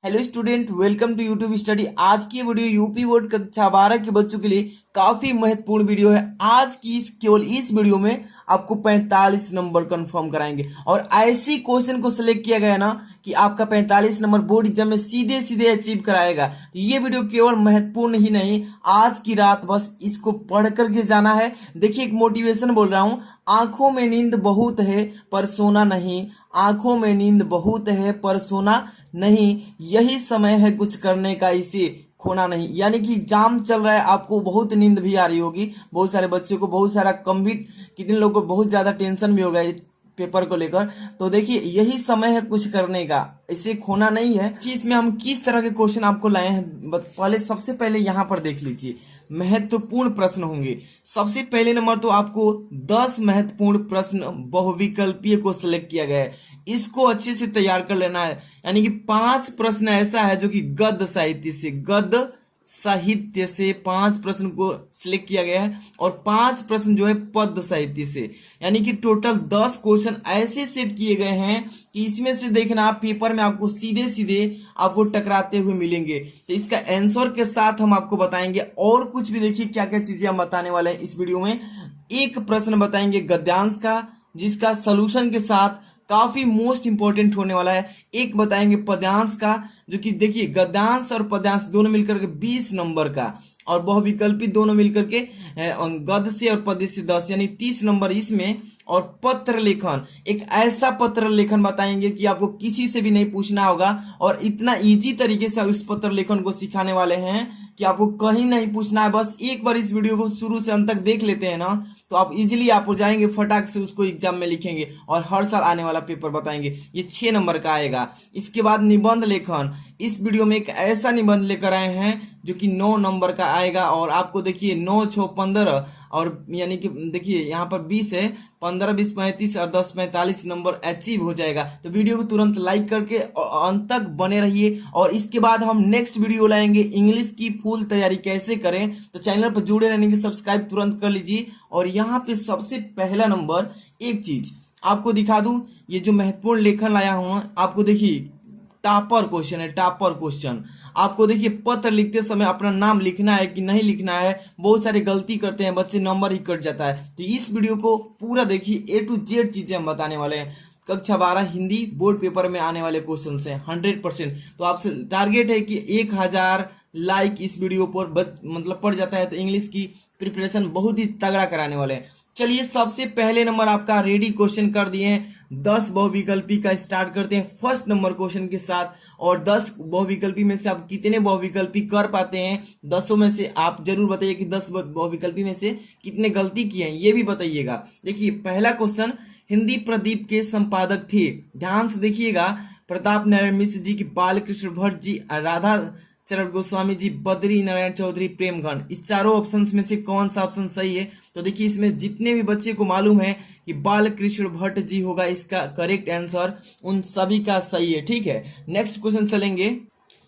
Hello student, welcome to YouTube study. आज की video UP board कक्षा 12 के बच्चों के लिए काफी महत्वपूर्ण वीडियो है। आज की केवल इस वीडियो में आपको 45 नंबर कंफर्म कराएंगे और ऐसी क्वेश्चन को सिलेक्ट किया गया है ना कि आपका 45 नंबर बोर्ड एग्जाम में सीधे सीधे अचीव कराएगा। तो ये वीडियो केवल महत्वपूर्ण ही नहीं, आज की रात बस इसको पढ़ करके जाना है। देखिए, एक मोटिवेशन बोल रहा हूँ। आंखों में नींद बहुत है पर सोना नहीं, आंखों में नींद बहुत है पर सोना नहीं, यही समय है कुछ करने का, इसे खोना नहीं। यानी कि एग्जाम चल रहा है, आपको बहुत नींद भी आ रही होगी, बहुत सारे बच्चों को बहुत सारा कम्प्लीट, कितने लोगों को बहुत ज्यादा टेंशन भी होगा इस पेपर को लेकर। तो देखिए, यही समय है कुछ करने का, इसे खोना नहीं है। कि इसमें हम किस तरह के क्वेश्चन आपको लाए हैं, पहले सबसे पहले यहाँ पर देख लीजिए। महत्वपूर्ण प्रश्न होंगे। सबसे पहले नंबर तो आपको 10 महत्वपूर्ण प्रश्न बहुविकल्पीय को सिलेक्ट किया गया है, इसको अच्छे से तैयार कर लेना है। यानी कि 5 प्रश्न ऐसा है जो कि गद्य साहित्य से 5 प्रश्न को सिलेक्ट किया गया है और 5 प्रश्न जो है पद्य साहित्य से। यानी कि टोटल 10 क्वेश्चन ऐसे सेट किए गए हैं कि इसमें से देखना, आप पेपर में आपको सीधे सीधे आपको टकराते हुए मिलेंगे। तो इसका आंसर के साथ हम आपको बताएंगे और कुछ भी। देखिए क्या क्या चीजें हम बताने वाले हैं इस वीडियो में। एक प्रश्न बताएंगे गद्यांश का, जिसका सोल्यूशन के साथ काफी मोस्ट इंपोर्टेंट होने वाला है। एक बताएंगे पद्यांश का, जो कि देखिए गद्यांश और पद्यांश दोनों मिलकर के 20 नंबर का, और बहुविकल्पी दोनों मिलकर के गद्य से और पद्य से 10, यानी 30 नंबर इसमें। और पत्र लेखन, एक ऐसा पत्र लेखन बताएंगे कि आपको किसी से भी नहीं पूछना होगा और इतना इजी तरीके से उस पत्र लेखन को सिखाने वाले हैं कि आपको कहीं नहीं पूछना है। बस एक बार इस वीडियो को शुरू से अंत तक देख लेते हैं ना, तो आप इजीली आप हो जाएंगे, फटाक से उसको एग्जाम में लिखेंगे और हर साल आने वाला पेपर बताएंगे। ये 6 नंबर का आएगा। इसके बाद निबंध लेखन, इस वीडियो में एक ऐसा निबंध लेकर आए हैं जो कि 9 नंबर का आएगा। और आपको देखिए 9 6 15, और यानी कि देखिए यहाँ पर 20 है, 15 20 35 और 10 45 नंबर अचीव हो जाएगा। तो वीडियो को तुरंत लाइक करके अंत तक बने रहिए। और इसके बाद हम नेक्स्ट वीडियो लाएंगे इंग्लिश की फुल तैयारी कैसे करें। तो चैनल पर जुड़े रहने के सब्सक्राइब तुरंत कर लीजिए। और यहाँ पे सबसे पहला नंबर, एक चीज आपको दिखा दूं, ये जो महत्वपूर्ण लेखन लाया हूं आपको, देखिए टॉपर क्वेश्चन है, टॉपर क्वेश्चन। आपको देखिए पत्र लिखते समय अपना नाम लिखना है कि नहीं लिखना है। बहुत सारे गलती करते हैं बच्चे, नंबर ही कट जाता है। तो इस वीडियो को पूरा देखिए, A to Z चीजें हम बताने वाले हैं। कक्षा 12 हिंदी बोर्ड पेपर में आने वाले क्वेश्चन हैं 100%। तो आपसे टारगेट है कि 1000 लाइक इस वीडियो पर मतलब पड़ जाता है तो इंग्लिश की प्रिपरेशन बहुत ही तगड़ा कराने वाले हैं। चलिए, सबसे पहले नंबर आपका रेडी क्वेश्चन कर दिए हैं। 10 बहुविकल्पी का स्टार्ट करते हैं फर्स्ट नंबर क्वेश्चन के साथ। और 10 बहुविकल्पी में से आप कितने बहुविकल्पी कर पाते हैं, 10 में से आप जरूर बताइए कि 10 बहुविकल्पी में से कितने गलती किए हैं, ये भी बताइएगा। देखिए पहला क्वेश्चन, हिंदी प्रदीप के संपादक थे, ध्यान से देखिएगा, प्रताप नारायण मिश्र जी की, बालकृष्ण भट्ट जी, राधा चरण गोस्वामी जी, बद्री नारायण चौधरी, प्रेमगढ़। इस चारों ऑप्शंस में से कौन सा ऑप्शन सही है? तो देखिए इसमें जितने भी बच्चे को मालूम है कि बालकृष्ण भट्ट जी होगा इसका करेक्ट आंसर, उन सभी का सही है। ठीक है, नेक्स्ट क्वेश्चन चलेंगे।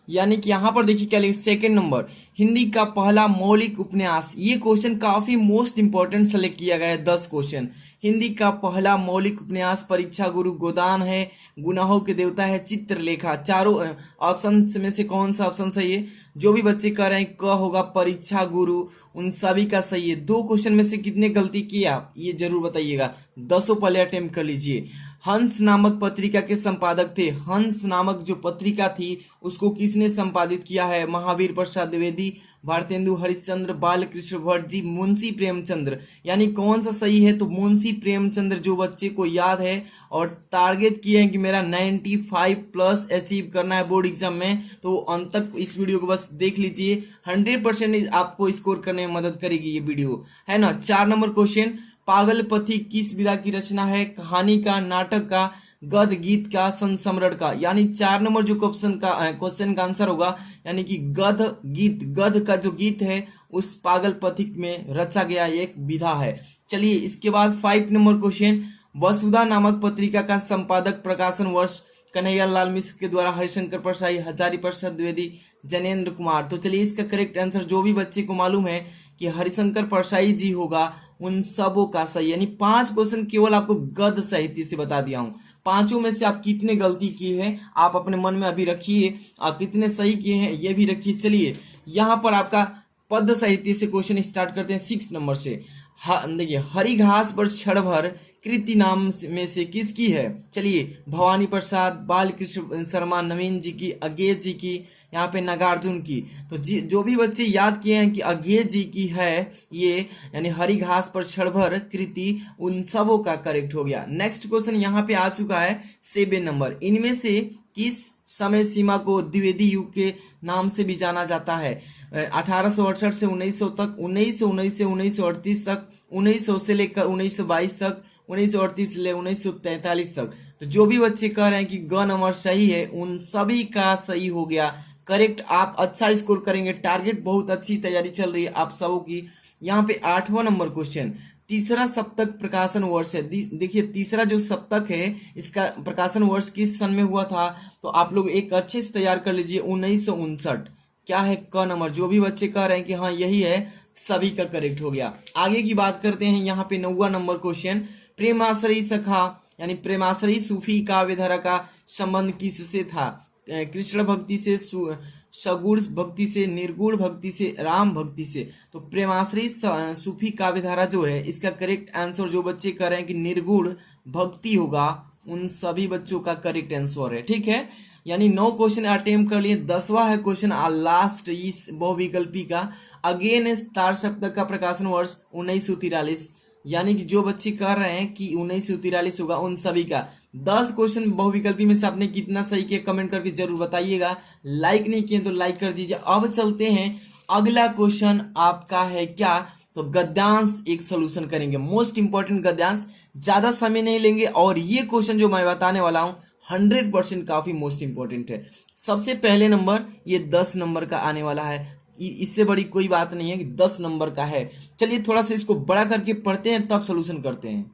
यानी कि यहाँ पर देखिए क्या लिखे, सेकेंड नंबर, हिंदी का पहला मौलिक उपन्यास। ये क्वेश्चन काफी मोस्ट इंपोर्टेंट सेलेक्ट किया गया है। 10 क्वेश्चन, हिंदी का पहला मौलिक उपन्यास परीक्षा गुरु गोदान है, गुनाहों के देवता है, चित्रलेखा। चारों ऑप्शन में से कौन सा ऑप्शन सही है? जो भी बच्चे कह रहे हैं क होगा परीक्षा गुरु, उन सभी का सही है। 2 क्वेश्चन में से कितने गलती किए आप, ये जरूर बताइएगा। 10 पहले अटेम्प्ट कर लीजिए। हंस नामक पत्रिका के संपादक थे, हंस नामक जो पत्रिका थी उसको किसने संपादित किया है? महावीर प्रसाद द्विवेदी, भारतेंदु हरिश्चंद्र, बालकृष्ण भट्ट जी, मुंशी प्रेमचंद्र। यानी कौन सा सही है? तो मुंशी प्रेमचंद्र। जो बच्चे को याद है और टारगेट किए हैं कि मेरा 95 प्लस अचीव करना है बोर्ड एग्जाम में, तो अंत तक इस वीडियो को बस देख लीजिए। 100% आपको स्कोर करने में मदद करेगी ये वीडियो, है ना। 4 नंबर क्वेश्चन, पागल पथी किस विधा की रचना है? कहानी का, नाटक का, गद्य गीत का, संस्मरण का। यानी 4 नंबर जो क्वेश्चन का आंसर होगा, यानी कि गद्य गीत, गद्य का जो गीत है उस पागल पथिक में रचा गया एक विधा है। चलिए इसके बाद 5 नंबर क्वेश्चन, वसुधा नामक पत्रिका का संपादक, प्रकाशन वर्ष कन्हैया लाल मिश्र के द्वारा, हरिशंकर परसाई, हजारी प्रसाद द्विवेदी, जैनेन्द्र कुमार। तो चलिए इसका करेक्ट आंसर, जो भी बच्चे को मालूम है कि हरिशंकर परसाई जी होगा, उन सबों का सही। यानी 5 क्वेश्चन केवल आपको गद्य साहित्य से बता दिया हूं। पांचों में से आप कितने गलती किए हैं आप अपने मन में अभी रखिए, आप कितने सही किए हैं ये भी रखिए। चलिए यहाँ पर आपका पद्य साहित्य से क्वेश्चन स्टार्ट करते हैं 6 नंबर से। देखिए, हरी घास पर क्षण भर कृति नाम में से किसकी है? चलिए, भवानी प्रसाद, बालकृष्ण शर्मा, नवीन जी की, अगेज जी की, यहाँ पे नागार्जुन की। तो जो भी बच्चे याद किए हैं कि अगेज जी की है ये, यानी हरी घास पर क्षण भर कृति, उन सबों का करेक्ट हो गया। नेक्स्ट क्वेश्चन यहाँ पे आ चुका है 7 नंबर। इनमें से किस समय सीमा को द्विवेदी युग के नाम से भी जाना जाता है? 1868 से 1900 तक, 1919 से 1938 तक, 1900 से लेकर 1922 तक, 1938 से 1943 तक। तो जो भी बच्चे कह रहे हैं कि ग नंबर सही है, उन सभी का सही हो गया करेक्ट। आप अच्छा स्कोर करेंगे, टारगेट बहुत अच्छी तैयारी चल रही है आप सबों की। यहाँ पे 8वां नंबर क्वेश्चन, तीसरा सप्तक प्रकाशन वर्ष है। देखिए, तीसरा जो सप्तक है इसका प्रकाशन वर्ष किस सन में हुआ था? तो आप लोग एक अच्छे से तैयार कर लीजिए, 1959। क्या है क नंबर? जो भी बच्चे कह रहे हैं कि हाँ यही है, सभी का करेक्ट हो गया। आगे की बात करते हैं, यहाँ पे 9वां नंबर क्वेश्चन, प्रेमाश्रयी सखा यानी प्रेमाश्रयी सूफी काव्यधारा का संबंध किससे था? कृष्ण भक्ति से, सगुण भक्ति से, निर्गुण भक्ति से, राम भक्ति से। तो प्रेमाश्रयी सूफी काव्यधारा जो है इसका करेक्ट आंसर, जो बच्चे कह रहे हैं कि निर्गुण भक्ति होगा, उन सभी बच्चों का करेक्ट आंसर है। ठीक है, यानी 9 क्वेश्चन अटेम्प्ट कर लिए। 10वां है क्वेश्चन लास्ट इस बहुविकल्पी का, अगेन तार सप्तक का प्रकाशन वर्ष 1943। यानी कि जो बच्चे कह रहे हैं कि 1943 होगा, उन सभी का 10 क्वेश्चन बहुविकल्पी में से आपने कितना सही किया कमेंट करके जरूर बताइएगा। लाइक नहीं किए तो लाइक कर दीजिए। अब चलते हैं, अगला क्वेश्चन आपका है क्या? तो गद्यांश एक सोल्यूशन करेंगे, मोस्ट इंपॉर्टेंट गद्यांश, ज्यादा समय नहीं लेंगे। और ये क्वेश्चन जो मैं बताने वाला हूं 100% काफी मोस्ट इंपॉर्टेंट है। सबसे पहले नंबर ये 10 नंबर का आने वाला है, इससे बड़ी कोई बात नहीं है कि 10 नंबर का है। चलिए थोड़ा सा इसको बड़ा करके पढ़ते हैं तब सोल्यूशन करते हैं।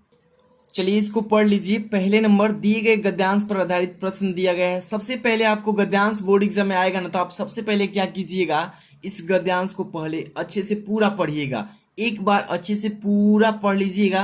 चलिए इसको पढ़ लीजिए। पहले नंबर, दिए गए गद्यांश पर आधारित प्रश्न दिया गया है। सबसे पहले आपको गद्यांश बोर्ड एग्जाम में आएगा ना, तो आप सबसे पहले क्या कीजिएगा, इस गद्यांश को पहले अच्छे से पूरा पढ़िएगा। एक बार अच्छे से पूरा पढ़ लीजिएगा,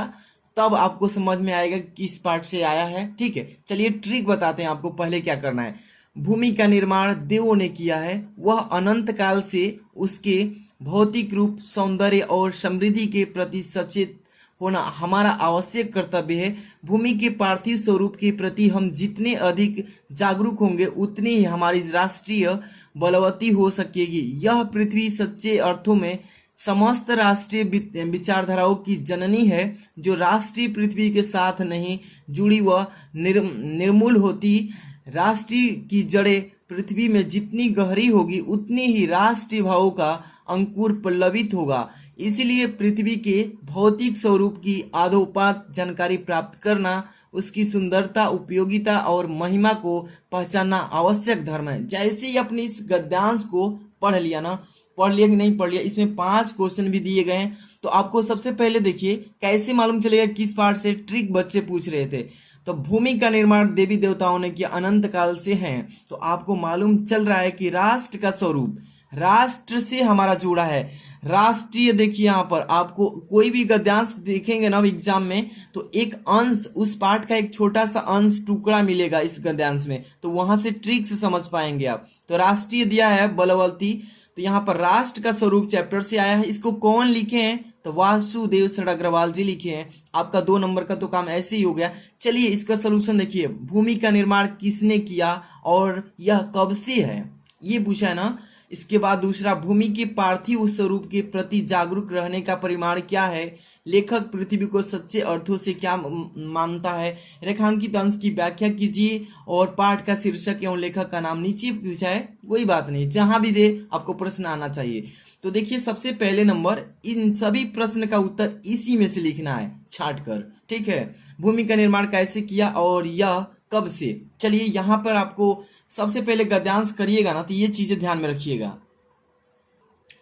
तब आपको समझ में आएगा किस पार्ट से आया है। ठीक है, चलिए ट्रिक बताते हैं आपको। पहले क्या करना है, भूमि का निर्माण देवों ने किया है, वह अनंत काल से उसके भौतिक रूप, सौंदर्य और समृद्धि के प्रति सचेत होना हमारा आवश्यक कर्तव्य है। भूमि के पार्थिव स्वरूप के प्रति हम जितने अधिक जागरूक होंगे, उतनी ही हमारी राष्ट्रीय बलवती हो सकेगी। यह पृथ्वी सच्चे अर्थों में समस्त राष्ट्रीय विचारधाराओं की जननी है। जो राष्ट्रीय पृथ्वी के साथ नहीं जुड़ी वह निर्मूल होती। राष्ट्रीय की जड़ें पृथ्वी में जितनी गहरी होगी, उतनी ही राष्ट्रीय भावों का अंकुर पल्लवित होगा। इसलिए पृथ्वी के भौतिक स्वरूप की आदोपात जानकारी प्राप्त करना, उसकी सुंदरता, उपयोगिता और महिमा को पहचानना आवश्यक धर्म है। जैसे ही अपने इस गद्यांश को पढ़ लिया ना, पढ़ लिया कि नहीं पढ़ लिया, इसमें 5 क्वेश्चन भी दिए गए हैं। तो आपको सबसे पहले देखिए कैसे मालूम चलेगा किस पार्ट से। ट्रिक बच्चे पूछ रहे थे, तो भूमि का निर्माण देवी देवताओं ने किया, अनंत काल से है। तो आपको मालूम चल रहा है कि राष्ट्र का स्वरूप राष्ट्र से हमारा जुड़ा है। राष्ट्रीय, देखिए यहाँ पर आपको कोई भी गद्यांश देखेंगे ना एग्जाम में, तो एक अंश, उस पार्ट का एक छोटा सा अंश टुकड़ा मिलेगा इस गद्यांश में, तो वहां से ट्रिक से समझ पाएंगे आप। तो राष्ट्रीय दिया है बलवती, तो यहाँ पर राष्ट्र का स्वरूप चैप्टर से आया है। इसको कौन लिखे हैं? तो वासुदेव सर अग्रवाल जी लिखे हैं। आपका 2 नंबर का तो काम ऐसे ही हो गया। चलिए इसका सोल्यूशन देखिए, भूमि का निर्माण किसने किया और यह कब से है, ये पूछा है ना। इसके बाद दूसरा, भूमि के पार्थिव स्वरूप के प्रति जागरूक रहने का परिमाण क्या है। लेखक पृथ्वी को सच्चे अर्थों से क्या मानता है। रेखांकित अंश की व्याख्या कीजिए और पाठ का शीर्षक एवं लेखक का नाम। नीचे पूछा है, कोई बात नहीं, जहां भी दे आपको प्रश्न आना चाहिए। तो देखिए सबसे पहले नंबर, इन सभी प्रश्न का उत्तर इसी में से लिखना है छाट कर। ठीक है, भूमि का निर्माण कैसे किया और यह कब से। चलिए यहाँ पर आपको सबसे पहले गद्यांश करिएगा ना, तो ये चीजें ध्यान में रखिएगा।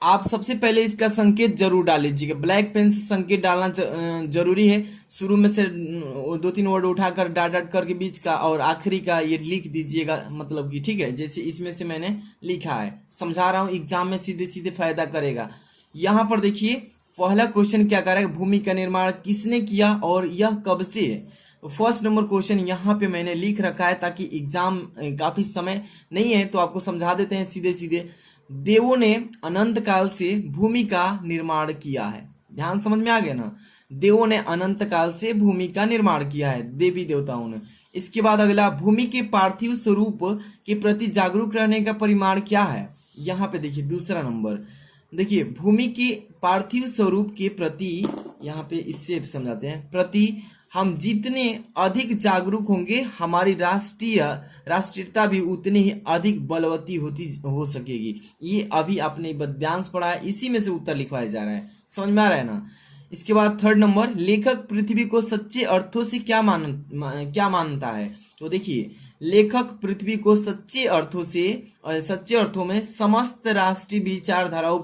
आप सबसे पहले इसका संकेत जरूर डाल लीजिएगा, ब्लैक पेन से संकेत डालना जरूरी है। शुरू में से 2-3 वर्ड उठाकर डाट डाट करके बीच का और आखिरी का ये लिख दीजिएगा, मतलब कि ठीक है, जैसे इसमें से मैंने लिखा है, समझा रहा हूँ, एग्जाम में सीधे सीधे फायदा करेगा। यहाँ पर देखिए पहला क्वेश्चन क्या कर रहा है, भूमि का निर्माण किसने किया और यह कब से है। तो फर्स्ट नंबर क्वेश्चन यहाँ पे मैंने लिख रखा है ताकि एग्जाम काफी समय नहीं है तो आपको समझा देते हैं सीधे सीधे। देवों ने अनंत काल से भूमि का निर्माण किया है। ध्यान समझ में आ गया ना। देवों ने अनंत काल से भूमि का निर्माण किया है, देवी देवताओं ने। इसके बाद अगला, भूमि के पार्थिव स्वरूप के प्रति जागरूक रहने का परिमाण क्या है। यहाँ पे देखिए दूसरा नंबर, देखिए भूमि के पार्थिव स्वरूप के प्रति, यहाँ पे इससे समझाते हैं, प्रति हम जितने अधिक जागरूक होंगे हमारी राष्ट्रीयता भी उतनी ही अधिक बलवती हो सकेगी। ये अभी आपने पद्यांश पढ़ा है, इसी में से उत्तर लिखवाया जा रहा है। समझ में आ रहा है ना। इसके बाद थर्ड नंबर, लेखक पृथ्वी को सच्चे अर्थों से क्या मानता है। तो देखिए लेखक पृथ्वी को सच्चे अर्थों में समस्त राष्ट्रीय विचारधाराओं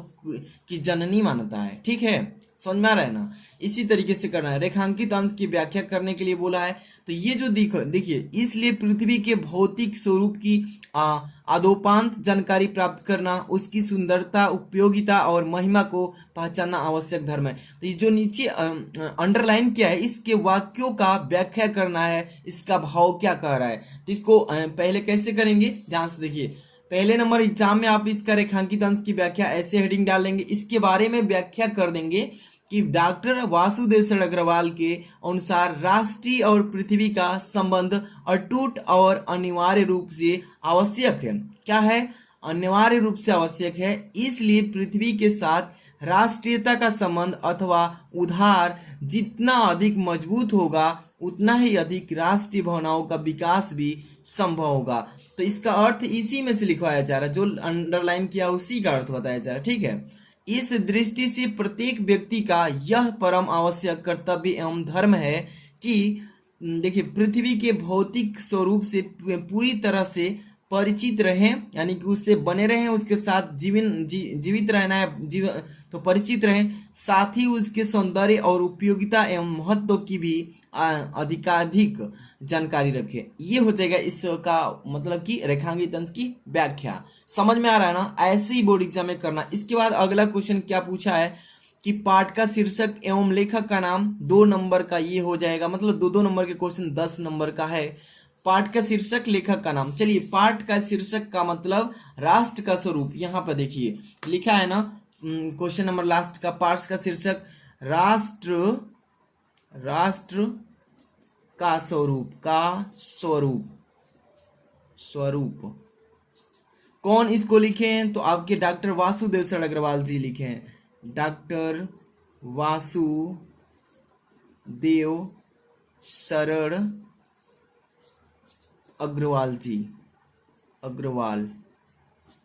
की जननी मानता है। ठीक है, समझ में आ रहा है ना। इसी तरीके से करना है। रेखांकित अंश की व्याख्या करने के लिए बोला है। तो ये जो देखिए, इसलिए पृथ्वी के भौतिक स्वरूप की आदोपांत जानकारी प्राप्त करना, उसकी सुंदरता, उपयोगिता और महिमा को पहचानना आवश्यक धर्म है। तो ये जो नीचे अंडरलाइन किया है, इसके वाक्यों का व्याख्या करना है, इसका भाव क्या कह रहा है। तो इसको पहले कैसे करेंगे, ध्यान से देखिए। पहले नंबर एग्जाम में आप इसका रेखांकित अंश की व्याख्या ऐसे हेडिंग डाल देंगे, इसके बारे में व्याख्या कर देंगे कि डॉक्टर वासुदेव शरण अग्रवाल के अनुसार राष्ट्रीय और पृथ्वी का संबंध अटूट और अनिवार्य रूप से आवश्यक है। क्या है, अनिवार्य रूप से आवश्यक है। इसलिए पृथ्वी के साथ राष्ट्रीयता का संबंध अथवा उधार जितना अधिक मजबूत होगा उतना ही अधिक राष्ट्रीय भावनाओं का विकास भी संभव होगा। तो इसका अर्थ इसी में से लिखवाया जा रहा है, जो अंडरलाइन किया उसी का अर्थ बताया जा रहा है। ठीक है, इस दृष्टि से प्रत्येक व्यक्ति का यह परम आवश्यक कर्तव्य एवं धर्म है कि देखिए पृथ्वी के भौतिक स्वरूप से पूरी तरह से परिचित रहें, यानी कि उससे बने रहें, उसके साथ जीवित रहना है, तो परिचित रहें। साथ ही उसके सौंदर्य और उपयोगिता एवं महत्व की भी अधिकाधिक जानकारी रखें। ये हो जाएगा इसका मतलब कि रेखांकित अंश की व्याख्या। समझ में आ रहा है ना। ऐसे ही बोर्ड एग्जाम में करना। इसके बाद अगला क्वेश्चन क्या पूछा है कि पाठ का शीर्षक एवं लेखक का नाम 2 नंबर का ये हो जाएगा, मतलब 2-2 नंबर के क्वेश्चन 10 नंबर का है। पाठ का शीर्षक, लेखक का नाम। चलिए, पाठ का शीर्षक का मतलब राष्ट्र का स्वरूप। यहाँ पर देखिए लिखा है ना क्वेश्चन नंबर लास्ट का, पाठ का शीर्षक राष्ट्र का स्वरूप। कौन इसको लिखे हैं, तो आपके डॉक्टर वासुदेव शरण अग्रवाल जी लिखे हैं। डॉक्टर वासुदेव शरण अग्रवाल,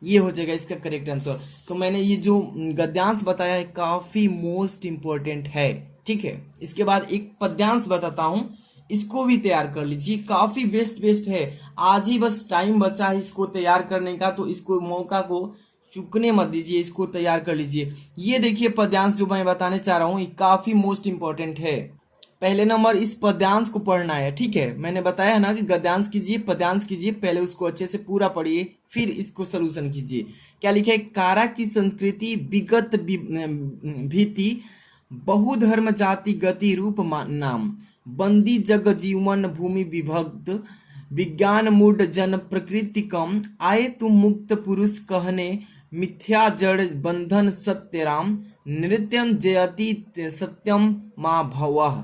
ये हो जाएगा इसका करेक्ट आंसर। तो मैंने ये जो गद्यांश बताया है काफी मोस्ट इंपॉर्टेंट है। ठीक है, इसके बाद एक पद्यांश बताता हूं, इसको भी तैयार कर लीजिए, काफी बेस्ट है। आज ही बस टाइम बचा है इसको तैयार करने का, तो इसको मौका को चूकने मत दीजिए, इसको तैयार कर लीजिए। ये देखिए पद्यांश जो मैं बताने चाह रहा हूँ, ये काफी मोस्ट इंपॉर्टेंट है। पहले नंबर इस पद्यांश को पढ़ना है। ठीक है, मैंने बताया ना कि गद्यांश कीजिए, पद्यांश कीजिए, पहले उसको अच्छे से पूरा पढ़िए, फिर इसको सलूशन कीजिए। क्या लिखा है, कारा की संस्कृति विगत भीति बहुधर्म जाति गति रूप नाम, बंदी जग जीवन भूमि विभक्त, विज्ञान मूड जन प्रकृति कम, आए तुम मुक्त पुरुष कहने मिथ्या जड़ बंधन सत्य राम, नृत्यं जयति सत्यम माँ भवः।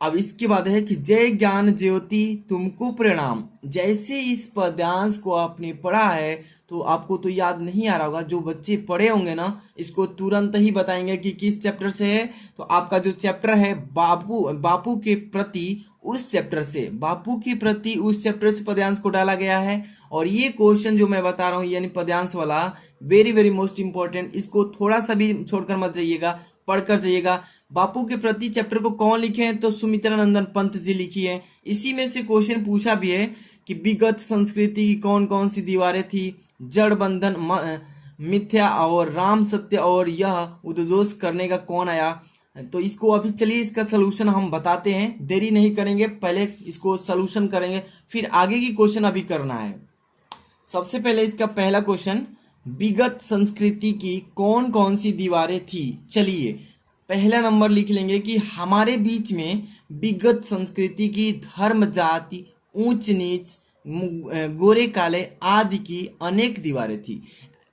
अब इसके बाद है कि जय ज्ञान ज्योति तुमको प्रणाम। जैसे इस पद्यांश को आपने पढ़ा है तो आपको तो याद नहीं आ रहा होगा, जो बच्चे पढ़े होंगे ना इसको तुरंत ही बताएंगे कि किस चैप्टर से है। तो आपका जो चैप्टर है बापू के प्रति उस चैप्टर से पद्यांश को डाला गया है। और ये क्वेश्चन जो मैं बता रहा हूँ यानी पद्यांश वाला, वेरी मोस्ट इंपॉर्टेंट, इसको थोड़ा सा भी छोड़कर मत जाइएगा, पढ़कर जाइएगा। बापू के प्रति चैप्टर को कौन लिखे हैं, तो सुमित्रा नंदन पंत जी लिखी है। इसी में से क्वेश्चन पूछा भी है कि विगत संस्कृति की कौन कौन सी दीवारें थी, जड़ बंधन मिथ्या और राम सत्य, और यह उद्घोष करने का कौन आया। तो इसको अभी चलिए इसका सलूशन हम बताते हैं, देरी नहीं करेंगे, पहले इसको सलूशन करेंगे, फिर आगे की क्वेश्चन अभी करना है। सबसे पहले इसका पहला क्वेश्चन, विगत संस्कृति की कौन कौन सी दीवारें थी। चलिए पहला नंबर लिख लेंगे कि हमारे बीच में विगत संस्कृति की, धर्म जाति, ऊंच नीच, गोरे काले आदि की अनेक दीवारें थी।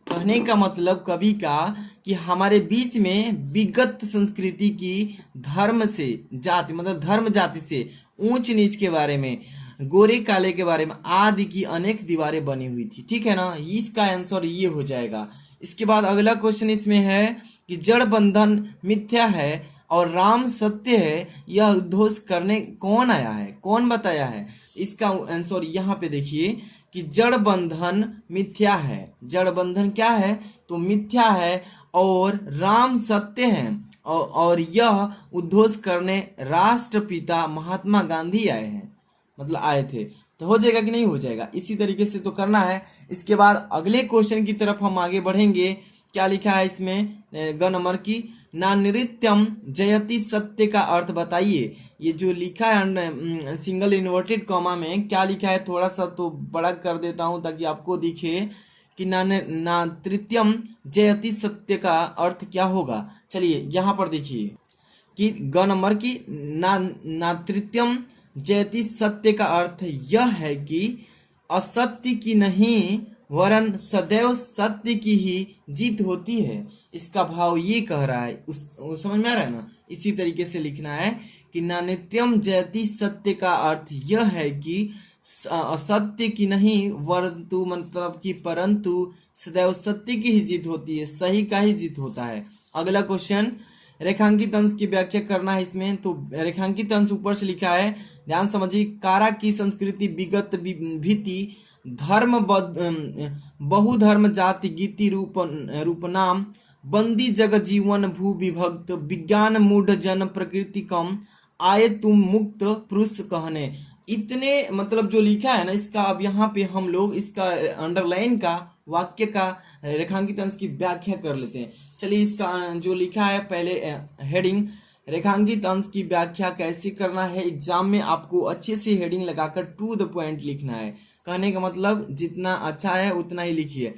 कहने का मतलब कवि का कि हमारे बीच में विगत संस्कृति की, धर्म से, जाति मतलब धर्म जाति से, ऊंच नीच के बारे में, गोरे काले के बारे में आदि की अनेक दीवारें बनी हुई थी। ठीक है ना, इसका आंसर ये हो जाएगा। इसके बाद अगला क्वेश्चन इसमें है कि जड़ बंधन मिथ्या है और राम सत्य है, यह उद्घोष करने कौन आया है, कौन बताया है? इसका आंसर यहाँ पे देखिए कि जड़ बंधन मिथ्या है। जड़ बंधन क्या है? तो मिथ्या है और राम सत्य है, और यह उद्घोष करने राष्ट्रपिता महात्मा गांधी आए हैं, मतलब आए थे। तो हो जाएगा कि नहीं हो जाएगा? इसी तरीके से तो करना है। इसके बाद अगले क्वेश्चन की तरफ हम आगे बढ़ेंगे। क्या लिखा है इसमें? ग नंबर की, नानृत्यम जयति सत्य का अर्थ बताइए। ये जो लिखा है सिंगल इन्वर्टेड कॉमा में, क्या लिखा है? थोड़ा सा तो बड़ा कर देता हूं ताकि आपको दिखे कि नानृत्यम जयति सत्य का अर्थ क्या होगा। चलिए यहाँ पर देखिए कि ग नंबर की, नातृत्यम जयति सत्य का अर्थ यह है कि असत्य की नहीं वरन सदैव सत्य की ही जीत होती है। इसका भाव ये कह रहा है, उस समझ में आ रहा है ना? इसी तरीके से लिखना है कि नानित्यम जयति सत्य का अर्थ यह है कि असत्य की नहीं वरंतु मतलब कि परंतु सदैव सत्य की ही जीत होती है, सही का ही जीत होता है। अगला क्वेश्चन, रेखांकित अंश की व्याख्या करना है इसमें। तो रेखांकित अंश ऊपर से लिखा है, ध्यान समझिए। कारा की संस्कृति विगत भीति धर्म बहुधर्म जाति गीति रूप नाम बंदी जग जीवन भू विभक्त विज्ञान मूढ़ जन प्रकृति कम आए तुम मुक्त पुरुष कहने। इतने मतलब जो लिखा है ना, इसका अब यहाँ पे हम लोग इसका अंडरलाइन का वाक्य का रेखांकित अंश की व्याख्या कर लेते हैं। चलिए इसका जो लिखा है पहले हेडिंग, रेखांकित अंश की व्याख्या कैसे करना है। एग्जाम में आपको अच्छे से हेडिंग लगाकर टू द पॉइंट लिखना है। कहने का मतलब जितना अच्छा है उतना ही लिखिए।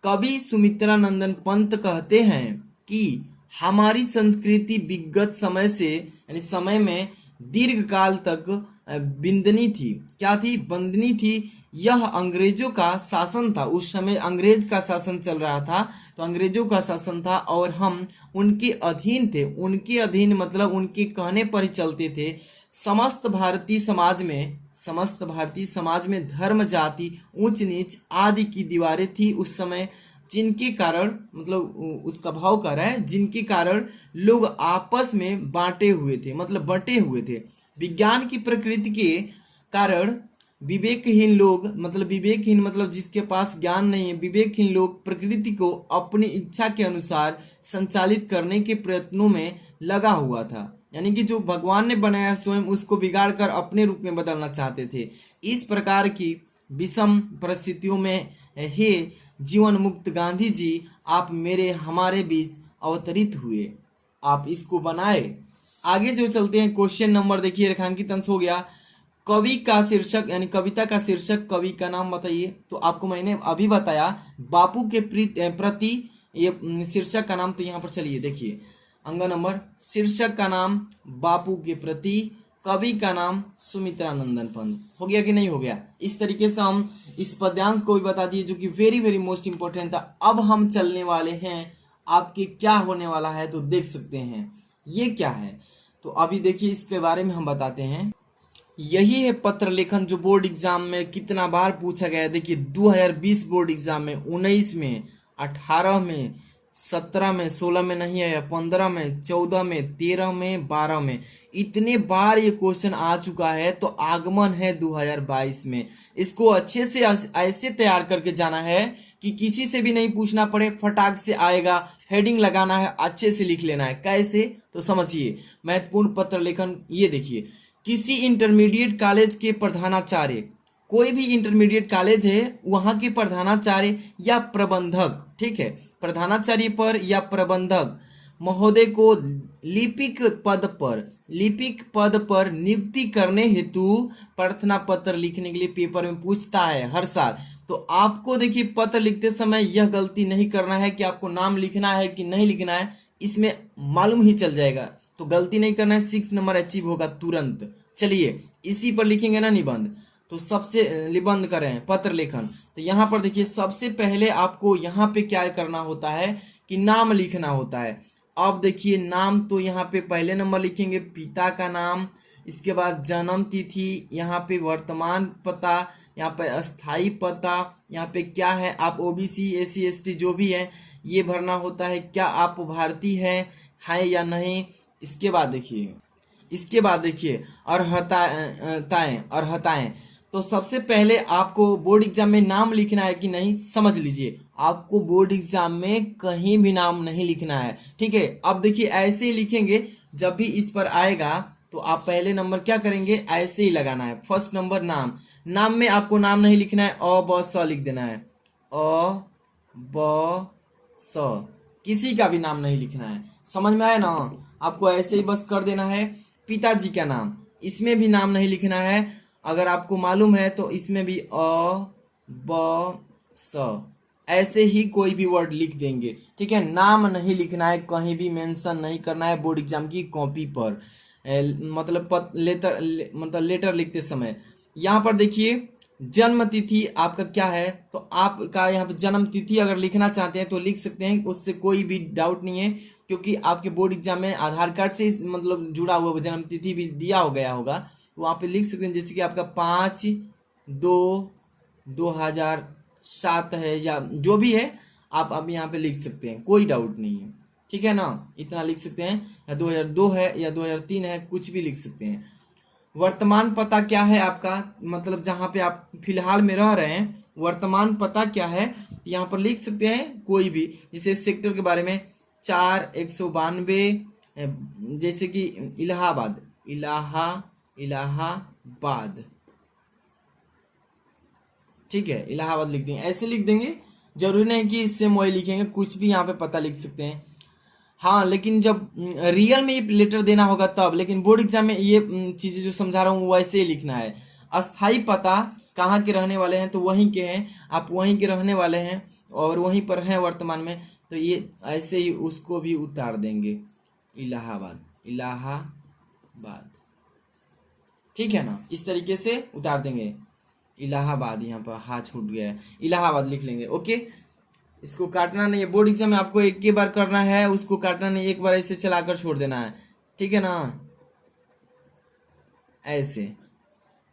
कवि सुमित्रा नंदन पंत कहते हैं कि हमारी संस्कृति विगत समय से यानी समय में दीर्घ काल तक बिंदनी थी। क्या थी? बंदनी थी। यह अंग्रेजों का शासन था, उस समय अंग्रेज का शासन चल रहा था, तो अंग्रेजों का शासन था और हम उनके अधीन थे। उनके अधीन मतलब उनके कहने पर ही चलते थे। समस्त भारतीय समाज में धर्म जाति ऊंच नीच आदि की दीवारें थी उस समय, जिनके कारण मतलब उसका भाव कर रहा है, जिनके कारण लोग आपस में बांटे हुए थे, मतलब बंटे हुए थे। विज्ञान की प्रकृति के कारण विवेकहीन लोग मतलब जिसके पास ज्ञान नहीं है, विवेकहीन लोग प्रकृति को अपनी इच्छा के अनुसार संचालित करने के प्रयत्नों में लगा हुआ था। यानी कि जो भगवान ने बनाया स्वयं उसको बिगाड़ कर अपने रूप में बदलना चाहते थे। इस प्रकार की विषम परिस्थितियों में हे जीवन मुक्त गांधी जी, आप हमारे बीच अवतरित हुए, आप इसको बनाए। आगे जो चलते हैं, क्वेश्चन नंबर देखिए, रेखांकित अंश हो गया। कवि का शीर्षक यानी कविता का शीर्षक, कवि का नाम बताइए। तो आपको मैंने अभी बताया बापू के प्रति, ये शीर्षक का नाम। तो यहाँ पर चलिए देखिए, अंग नंबर, शीर्षक का नाम बापू के प्रति, कवि का नाम सुमित्रा नंदन पंत। हो गया कि नहीं हो गया? इस तरीके से हम इस पद्यांश को भी बता दिए जो कि वेरी वेरी मोस्ट इंपॉर्टेंट था। अब हम चलने वाले हैं, आपके क्या होने वाला है तो देख सकते हैं। ये क्या है तो अभी देखिए इसके बारे में हम बताते हैं। यही है पत्र लेखन जो बोर्ड एग्जाम में कितना बार पूछा गया है। देखिए 2020 बोर्ड एग्जाम में 19 में 18 में 17 में 16 में नहीं आया, 15 में 14 में 13 में 12 में, इतने बार ये क्वेश्चन आ चुका है। तो आगमन है 2022 में। इसको अच्छे से ऐसे तैयार करके जाना है कि किसी से भी नहीं पूछना पड़े, फटाक से आएगा। हेडिंग लगाना है, अच्छे से लिख लेना है। कैसे? तो समझिए, महत्वपूर्ण पत्र लेखन। ये देखिए, किसी इंटरमीडिएट कॉलेज के प्रधानाचार्य, कोई भी इंटरमीडिएट कॉलेज है वहां के प्रधानाचार्य या प्रबंधक, ठीक है, प्रधानाचार्य पर या प्रबंधक महोदय को लिपिक पद पर नियुक्ति करने हेतु प्रार्थना पत्र लिखने के लिए पेपर में पूछता है हर साल। तो आपको देखिए पत्र लिखते समय यह गलती नहीं करना है कि आपको नाम लिखना है कि नहीं लिखना है, इसमें मालूम ही चल जाएगा। तो गलती नहीं करना है, 6 नंबर अचीव होगा तुरंत। चलिए इसी पर लिखेंगे ना निबंध, तो सबसे निबंध करें पत्र लेखन। तो यहाँ पर देखिए सबसे पहले आपको यहाँ पे क्या करना होता है कि नाम लिखना होता है। अब देखिए नाम तो यहाँ पे पहले नंबर लिखेंगे पिता का नाम, इसके बाद जन्म तिथि, यहाँ पे वर्तमान पता, यहाँ पे अस्थाई पता, यहाँ पे क्या है आप ओबीसी एससी एसटी जो भी है ये भरना होता है, क्या आप भारतीय हैं या नहीं। इसके बाद देखिए अर्हताएं। तो सबसे पहले आपको बोर्ड एग्जाम में नाम लिखना है कि नहीं, समझ लीजिए आपको बोर्ड एग्जाम में कहीं भी नाम नहीं लिखना है, ठीक है। अब देखिए ऐसे ही लिखेंगे, जब भी इस पर आएगा तो आप पहले नंबर क्या करेंगे, ऐसे ही लगाना है। फर्स्ट नंबर नाम में आपको नाम नहीं लिखना है, अ ब स लिख देना है, अ ब स, किसी का भी नाम नहीं लिखना है। समझ में आया ना, आपको ऐसे ही बस कर देना है। पिताजी का नाम, इसमें भी नाम नहीं लिखना है, अगर आपको मालूम है तो इसमें भी अ ब स ऐसे ही कोई भी वर्ड लिख देंगे, ठीक है। नाम नहीं लिखना है, कहीं भी मेंशन नहीं करना है बोर्ड एग्जाम की कॉपी पर, मतलब लेटर लिखते समय। यहाँ पर देखिए जन्म तिथि आपका क्या है, तो आपका यहाँ पे जन्म तिथि अगर लिखना चाहते हैं तो लिख सकते हैं, उससे कोई भी डाउट नहीं है, क्योंकि आपके बोर्ड एग्जाम में आधार कार्ड से मतलब जुड़ा हुआ जन्म तिथि भी दिया हो गया होगा, तो वहाँ पे लिख सकते हैं। जैसे कि आपका 5/2/2007 है या जो भी है, आप अब यहाँ पे लिख सकते हैं, कोई डाउट नहीं है, ठीक है ना। इतना लिख सकते हैं, या 2002 है या 2003 है, कुछ भी लिख सकते हैं। वर्तमान पता क्या है आपका, मतलब जहाँ पे आप फिलहाल में रह रहे हैं वर्तमान पता क्या है, यहाँ पर लिख सकते हैं कोई भी, जैसे सेक्टर के बारे में 4/192, जैसे कि इलाहाबाद, ठीक है, इलाहाबाद लिख देंगे, ऐसे लिख देंगे। जरूरी नहीं कि इससे मोए लिखेंगे, कुछ भी यहाँ पे पता लिख सकते हैं। हाँ, लेकिन जब रियल में ये लेटर देना होगा तब, लेकिन बोर्ड एग्जाम में ये चीजें जो समझा रहा हूँ वैसे ही लिखना है। अस्थाई पता, कहाँ के रहने वाले हैं तो वहीं के हैं, आप वहीं के रहने वाले हैं और वहीं पर हैं वर्तमान में, तो ये ऐसे ही उसको भी उतार देंगे, इलाहाबाद, ठीक है ना, इस तरीके से उतार देंगे इलाहाबाद। यहाँ पर हाथ छूट गया है, इलाहाबाद लिख लेंगे, ओके। इसको काटना नहीं है, बोर्ड एग्जाम में आपको एक ही बार करना है, उसको काटना नहीं, एक बार ऐसे चलाकर छोड़ देना है, ठीक है ना, ऐसे,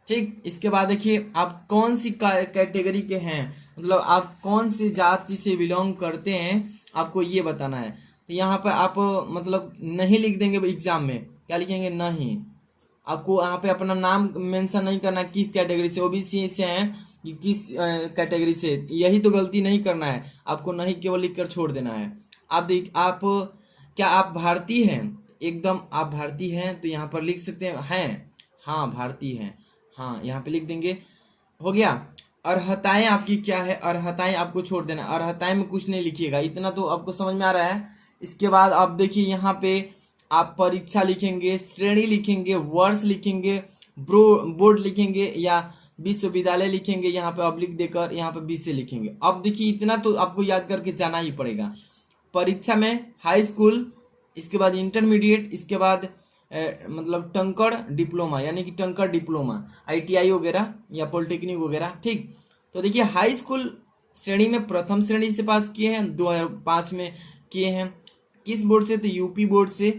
ठीक। इसके बाद देखिए आप कौन सी कैटेगरी के हैं, मतलब आप कौन सी जाति से बिलोंग करते हैं, आपको ये बताना है। तो यहाँ पर आप मतलब नहीं लिख देंगे एग्जाम में, क्या लिखेंगे, नहीं। आपको यहाँ पे अपना नाम मेंशन नहीं करना, किस कैटेगरी से, ओबीसी से हैं कि किस कैटेगरी से, यही तो गलती नहीं करना है, आपको नहीं केवल लिखकर छोड़ देना है। आप क्या आप भारतीय हैं, एकदम आप भारतीय हैं तो यहाँ पर लिख सकते हैं, हाँ भारतीय हैं, हाँ यहाँ पे लिख देंगे, हो गया। अर्हताएं आपकी क्या है, अर्हताएं आपको छोड़ देना, अर्हताएं में कुछ नहीं लिखिएगा, इतना तो आपको समझ में आ रहा है। इसके बाद आप देखिए यहाँ पे आप परीक्षा लिखेंगे, श्रेणी लिखेंगे, वर्ष लिखेंगे, बोर्ड लिखेंगे या विश्वविद्यालय लिखेंगे, यहाँ पे अब्लिक देकर यहाँ पे विषय लिखेंगे। अब देखिए इतना तो आपको याद करके जाना ही पड़ेगा। परीक्षा में हाई स्कूल, इसके बाद इंटरमीडिएट, इसके बाद मतलब टंकड़ डिप्लोमा, यानी कि टंकड़ डिप्लोमा, ITI वगैरह या पॉलिटेक्निक वगैरह, ठीक। तो देखिए हाई स्कूल श्रेणी में प्रथम श्रेणी से पास किए हैं, 2005 में किए हैं। किस बोर्ड से, तो यूपी बोर्ड से।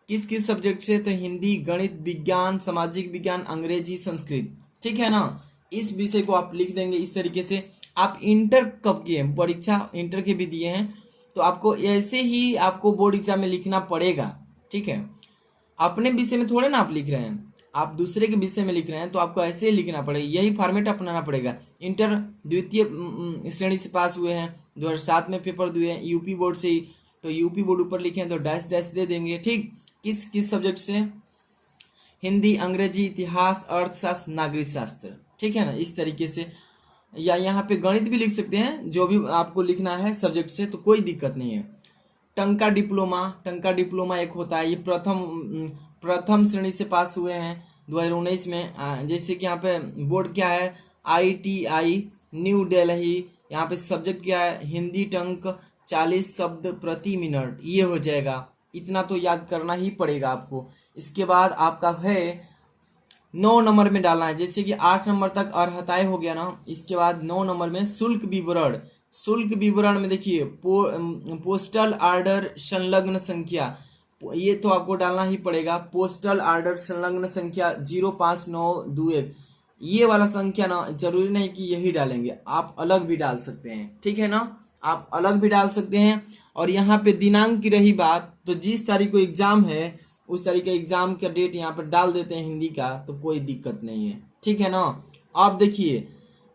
किस सब्जेक्ट से, तो हिंदी, गणित, विज्ञान, सामाजिक विज्ञान, अंग्रेजी, संस्कृत, ठीक है ना। इस विषय को आप लिख देंगे इस तरीके से। आप इंटर कब किए हैं, परीक्षा इंटर के भी दिए हैं, तो आपको ऐसे ही आपको बोर्ड एग्जाम में लिखना पड़ेगा, ठीक है। अपने विषय में थोड़े ना आप लिख रहे हैं, आप दूसरे के विषय में लिख रहे हैं, तो आपको ऐसे ही लिखना पड़ेगा, यही फॉर्मेट अपनाना पड़ेगा। इंटर द्वितीय श्रेणी से पास हुए हैं, 2007 में पेपर दिए हैं यूपी बोर्ड से ही, तो यूपी बोर्ड ऊपर लिखे हैं तो डैश डैश दे देंगे, ठीक। किस सब्जेक्ट से, हिंदी, अंग्रेजी, इतिहास, अर्थशास्त्र, नागरिक शास्त्र, ठीक है ना, इस तरीके से। या यहाँ पे गणित भी लिख सकते हैं, जो भी आपको लिखना है सब्जेक्ट से, तो कोई दिक्कत नहीं है। टंका डिप्लोमा एक होता है, ये प्रथम श्रेणी से पास हुए हैं 2019 में। जैसे कि यहाँ पे बोर्ड क्या है, ITI न्यू दिल्ली, यहाँ पे सब्जेक्ट क्या है, हिंदी, टंक 40 शब्द प्रति मिनट, ये हो जाएगा। इतना तो याद करना ही पड़ेगा आपको। इसके बाद आपका है 9 नंबर में डालना है, जैसे कि 8 नंबर तक अर्हताएं हो गया ना। इसके बाद 9 नंबर में शुल्क विवरण। शुल्क विवरण में देखिए पोस्टल आर्डर संलग्न संख्या, ये तो आपको डालना ही पड़ेगा। पोस्टल आर्डर संलग्न संख्या 05921, ये वाला संख्या ना जरूरी नहीं कि यही डालेंगे, आप अलग भी डाल सकते हैं, ठीक है ना, आप अलग भी डाल सकते हैं। और यहाँ पे दिनांक की रही बात, तो जिस तारीख को एग्जाम है उस तारीख का एग्जाम का डेट यहाँ पर डाल देते हैं हिंदी का, तो कोई दिक्कत नहीं है, ठीक है ना। आप देखिए,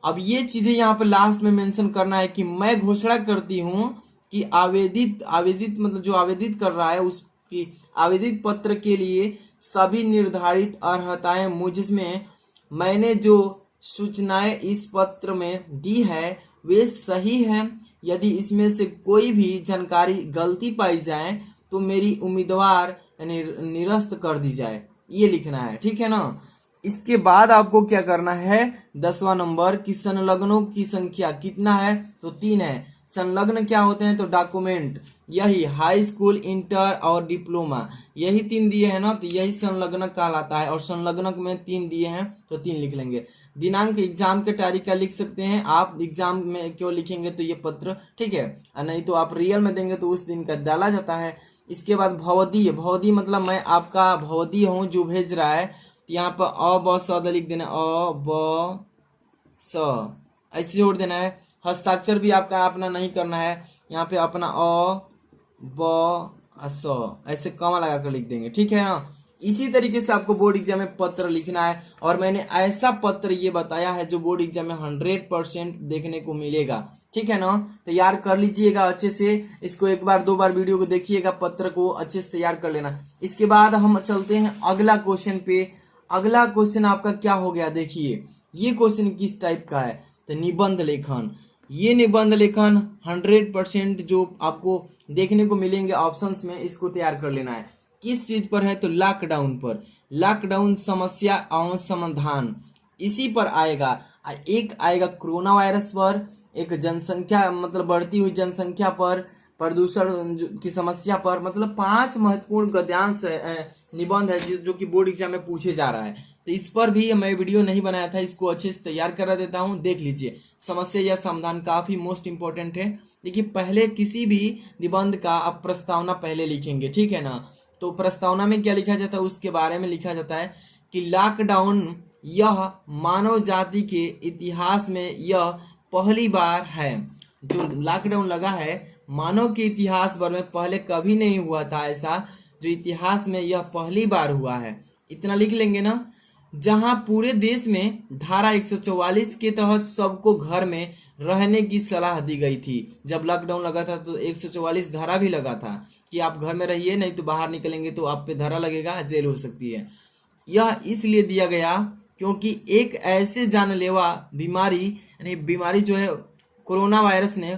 अब ये चीजें यहाँ पर लास्ट में मेंशन करना है कि मैं घोषणा करती हूँ कि आवेदित आवेदित मतलब जो आवेदित कर रहा है उसकी आवेदित पत्र के लिए सभी निर्धारित अर्हताएं मुझमें मैंने जो सूचनाएं इस पत्र में दी है वे सही हैं। यदि इसमें से कोई भी जानकारी गलती पाई जाए तो मेरी उम्मीदवार यानी निरस्त कर दी जाए, ये लिखना है, ठीक है ना। इसके बाद आपको क्या करना है, 10वां नंबर की संलग्नों की संख्या कितना है, तो 3 है। संलग्न क्या होते हैं, तो डॉक्यूमेंट, यही हाई स्कूल, इंटर और डिप्लोमा, यही 3 दिए हैं ना, तो यही संलग्न कहलाता है। और संलग्नक में 3 दिए हैं तो 3 लिख लेंगे। दिनांक एग्जाम के तारीख का लिख सकते हैं आप, एग्जाम में क्यों लिखेंगे तो ये पत्र, ठीक है, नहीं तो आप रियल में देंगे तो उस दिन का डाला जाता है। इसके बाद भवदीय, भवदीय मतलब मैं आपका भवदीय हूँ जो भेज रहा है, तो यहाँ पर अ ब स द लिख देना, अ ब स ऐसे जोड़ देना है। हस्ताक्षर भी आपका अपना नहीं करना है, यहाँ पे अपना अ ब स ऐसे कमा लगा कर लिख देंगे, ठीक है ना। इसी तरीके से आपको बोर्ड एग्जाम में पत्र लिखना है, और मैंने ऐसा पत्र ये बताया है जो बोर्ड एग्जाम में 100% देखने को मिलेगा, ठीक है ना। तैयार कर लीजिएगा अच्छे से, इसको एक बार 2 बार वीडियो को देखिएगा, पत्र को अच्छे से तैयार कर लेना। इसके बाद हम चलते हैं अगला क्वेश्चन पे। अगला क्वेश्चन आपका क्या हो गया, देखिए ये क्वेश्चन किस टाइप का है, तो निबंध लेखन। ये निबंध लेखन 100% जो आपको देखने को मिलेंगे ऑप्शंस में, इसको तैयार कर लेना है। किस चीज पर है, तो लॉकडाउन पर, लॉकडाउन समस्या एवं समाधान, इसी पर आएगा। एक आएगा कोरोना वायरस पर, एक जनसंख्या मतलब बढ़ती हुई जनसंख्या पर, प्रदूषण की समस्या पर, मतलब 5 महत्वपूर्ण गद्यांश निबंध है जो कि बोर्ड एग्जाम में पूछे जा रहा है। तो इस पर भी मैं वीडियो नहीं बनाया था, इसको अच्छे से तैयार करा देता हूँ, देख लीजिए। समस्या या समाधान काफी मोस्ट इंपॉर्टेंट है। देखिए पहले किसी भी निबंध का आप प्रस्तावना पहले लिखेंगे, ठीक है ना। तो प्रस्तावना में क्या लिखा जाता है, उसके बारे में लिखा जाता है कि लॉकडाउन यह मानव जाति के इतिहास में यह पहली बार है। जो लॉकडाउन लगा है मानव के इतिहास भर में पहले कभी नहीं हुआ था ऐसा, जो इतिहास में यह पहली बार हुआ है, इतना लिख लेंगे ना। जहां पूरे देश में धारा 144 के तहत सबको घर में रहने की सलाह दी गई थी। जब लॉकडाउन लगा था तो 144 धारा भी लगा था कि आप घर में रहिए, नहीं तो बाहर निकलेंगे तो आप पे धारा लगेगा, जेल हो सकती है। यह इसलिए दिया गया क्योंकि एक ऐसे जानलेवा बीमारी यानी बीमारी जो है कोरोना वायरस ने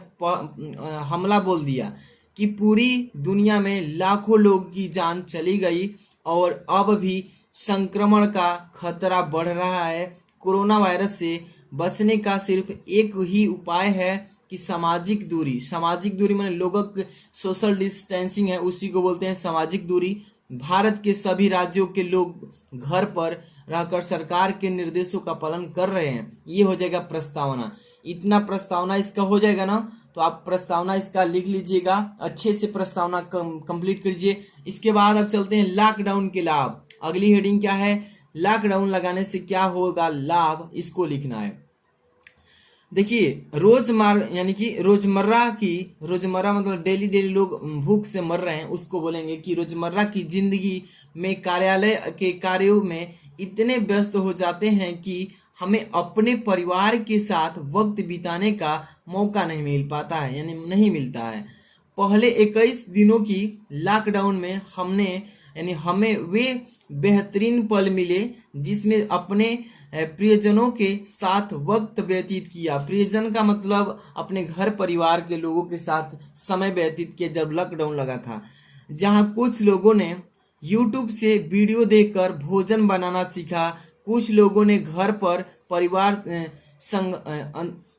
हमला बोल दिया कि पूरी दुनिया में लाखों लोग की जान चली गई, और अब भी संक्रमण का खतरा बढ़ रहा है। कोरोना वायरस से बचने का सिर्फ एक ही उपाय है कि सामाजिक दूरी, सामाजिक दूरी माने लोगों के सोशल डिस्टेंसिंग है, उसी को बोलते हैं सामाजिक दूरी। भारत के सभी राज्यों के लोग घर पर रहकर सरकार के निर्देशों का पालन कर रहे हैं। ये हो जाएगा प्रस्तावना, इतना प्रस्तावना इसका हो जाएगा ना, तो आप प्रस्तावना इसका लिख लीजिएगा, अच्छे से प्रस्तावना कंप्लीट कीजिए। इसके बाद अब चलते हैं लॉकडाउन के लाभ। अगली हेडिंग क्या है, लॉकडाउन लगाने से क्या होगा लाभ, इसको लिखना है। देखिए रोजमर्रा यानी कि रोजमर्रा मतलब डेली डेली लोग भूख से मर रहे हैं, उसको बोलेंगे कि रोजमर्रा की जिंदगी में कार्यालय के कार्यों में इतने व्यस्त हो जाते हैं कि हमें अपने परिवार के साथ वक्त बिताने का मौका नहीं मिल पाता है, यानी नहीं मिलता है। पहले 21 दिनों की लॉकडाउन में हमें वे बेहतरीन पल मिले जिसमें अपने प्रियजनों के साथ वक्त व्यतीत किया। प्रियजन का मतलब अपने घर परिवार के लोगों के साथ समय व्यतीत किया जब लॉकडाउन लगा था। जहां कुछ लोगों ने YouTube से वीडियो देखकर भोजन बनाना सीखा, कुछ लोगों ने घर पर परिवार संग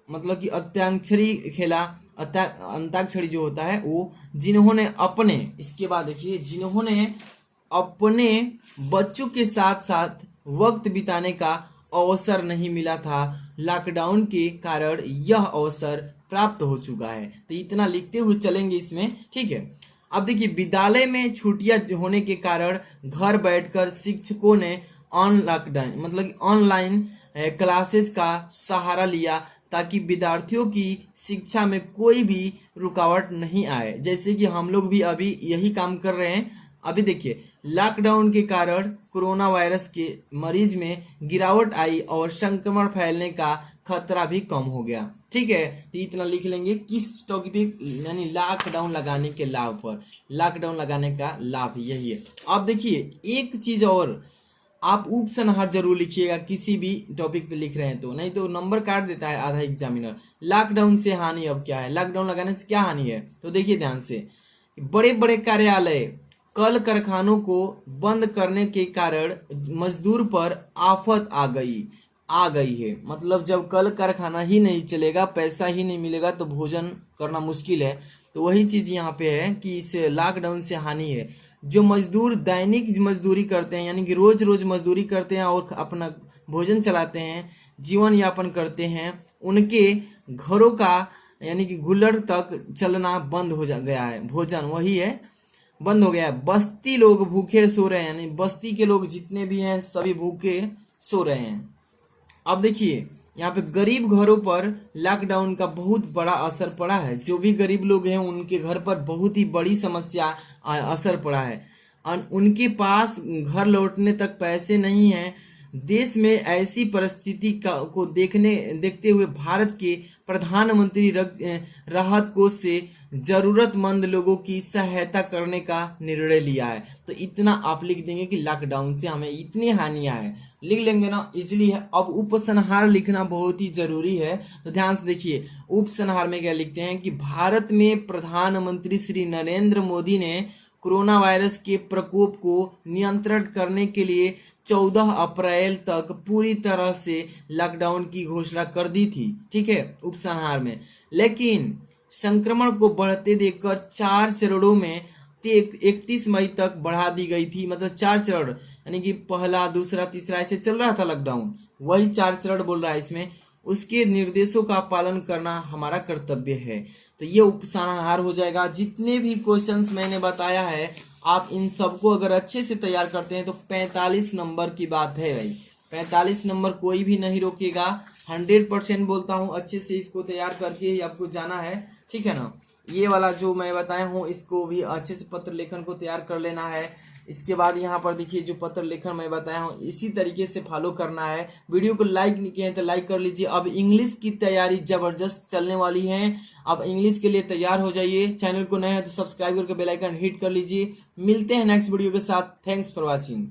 मतलब कि अंत्याक्षरी खेला, अंताक्षरी जो होता है वो जिन्होंने अपने, इसके बाद देखिए, जिन्होंने अपने बच्चों के साथ साथ वक्त बिताने का अवसर नहीं मिला था, लॉकडाउन के कारण यह अवसर प्राप्त हो चुका है। तो इतना लिखते हुए चलेंगे इसमें, ठीक है। अब देखिए, विद्यालय में छुट्टियां होने के कारण घर बैठकर शिक्षकों ने ऑनलाइन क्लासेस का सहारा लिया ताकि विद्यार्थियों की शिक्षा में कोई भी रुकावट नहीं आए। जैसे कि हम लोग भी अभी यही काम कर रहे हैं। अभी देखिए, लॉकडाउन के कारण कोरोना वायरस के मरीज में गिरावट आई और संक्रमण फैलने का खतरा भी कम हो गया, ठीक है। तो इतना लिख लेंगे किस टॉपिक पे, यानी लॉकडाउन लगाने के लाभ पर। लॉकडाउन लगाने का लाभ यही है। अब देखिए, एक चीज और, आप उपसंहार जरूर लिखिएगा किसी भी टॉपिक पे लिख रहे हैं तो, नहीं तो नंबर काट देता है आधा एग्जामिनर। लॉकडाउन से हानि अब क्या है, लॉकडाउन लगाने से क्या हानि है, तो देखिए ध्यान से, बड़े बड़े कार्यालय, कल कारखानों को बंद करने के कारण मजदूर पर आफत आ गई है। मतलब जब कल कारखाना ही नहीं चलेगा, पैसा ही नहीं मिलेगा तो भोजन करना मुश्किल है। तो वही चीज यहाँ पे है कि इस लॉकडाउन से हानि है। जो मजदूर दैनिक मजदूरी करते हैं, यानी कि रोज रोज मजदूरी करते हैं और अपना भोजन चलाते हैं, जीवन यापन करते हैं, उनके घरों का यानी कि गुल्लड़ तक चलना बंद हो गया है। भोजन वही है, बंद हो गया है। बस्ती लोग भूखे सो रहे हैं, यानी बस्ती के लोग जितने भी हैं सभी भूखे सो रहे हैं। अब देखिए, यहाँ पे गरीब घरों पर लॉकडाउन का बहुत बड़ा असर पड़ा है। जो भी गरीब लोग हैं उनके घर पर बहुत ही बड़ी समस्या असर पड़ा है। उनके पास घर लौटने तक पैसे नहीं हैं। देश में ऐसी परिस्थिति को देखते हुए भारत के प्रधानमंत्री राहत कोष से जरूरतमंद लोगों की सहायता करने का निर्णय लिया है। तो इतना आप लिख देंगे कि लॉकडाउन से हमें इतनी हानियां है, लिख लेंगे ना, इजली है। अब उपसंहार लिखना बहुत ही जरूरी है, तो ध्यान से देखिए। उपसंहार में क्या लिखते हैं कि भारत में प्रधानमंत्री श्री नरेंद्र मोदी ने कोरोना वायरस के प्रकोप को नियंत्रण करने के लिए 14 अप्रैल तक पूरी तरह से लॉकडाउन की घोषणा कर दी थी, ठीक है, उपसंहार में। लेकिन संक्रमण को बढ़ते देखकर 4 चरणों में 31 मई तक बढ़ा दी गई थी। मतलब 4 चरण, यानी कि पहला, दूसरा, तीसरा ऐसे चल रहा था लॉकडाउन, वही 4 चरण बोल रहा है इसमें। उसके निर्देशों का पालन करना हमारा कर्तव्य है। तो ये उपसंहार हो जाएगा। जितने भी क्वेश्चंस मैंने बताया है, आप इन सबको अगर अच्छे से तैयार करते हैं तो 45 नंबर की बात है भाई। 45 नंबर कोई भी नहीं रोकेगा, 100% बोलता हूँ। अच्छे से इसको तैयार करके ही आपको जाना है, ठीक है ना। ये वाला जो मैं बताया हूँ इसको भी अच्छे से पत्र लेखन को तैयार कर लेना है। इसके बाद यहाँ पर देखिए, जो पत्र लेखन मैं बताया हूँ इसी तरीके से फॉलो करना है। वीडियो को लाइक नहीं किए हैं तो लाइक कर लीजिए। अब इंग्लिश की तैयारी जबरदस्त चलने वाली है। अब इंग्लिश के लिए तैयार हो जाइए। चैनल को नए हैं तो सब्सक्राइब करके बेल आइकन हिट कर लीजिए। मिलते हैं नेक्स्ट वीडियो के साथ। Thanks for watching.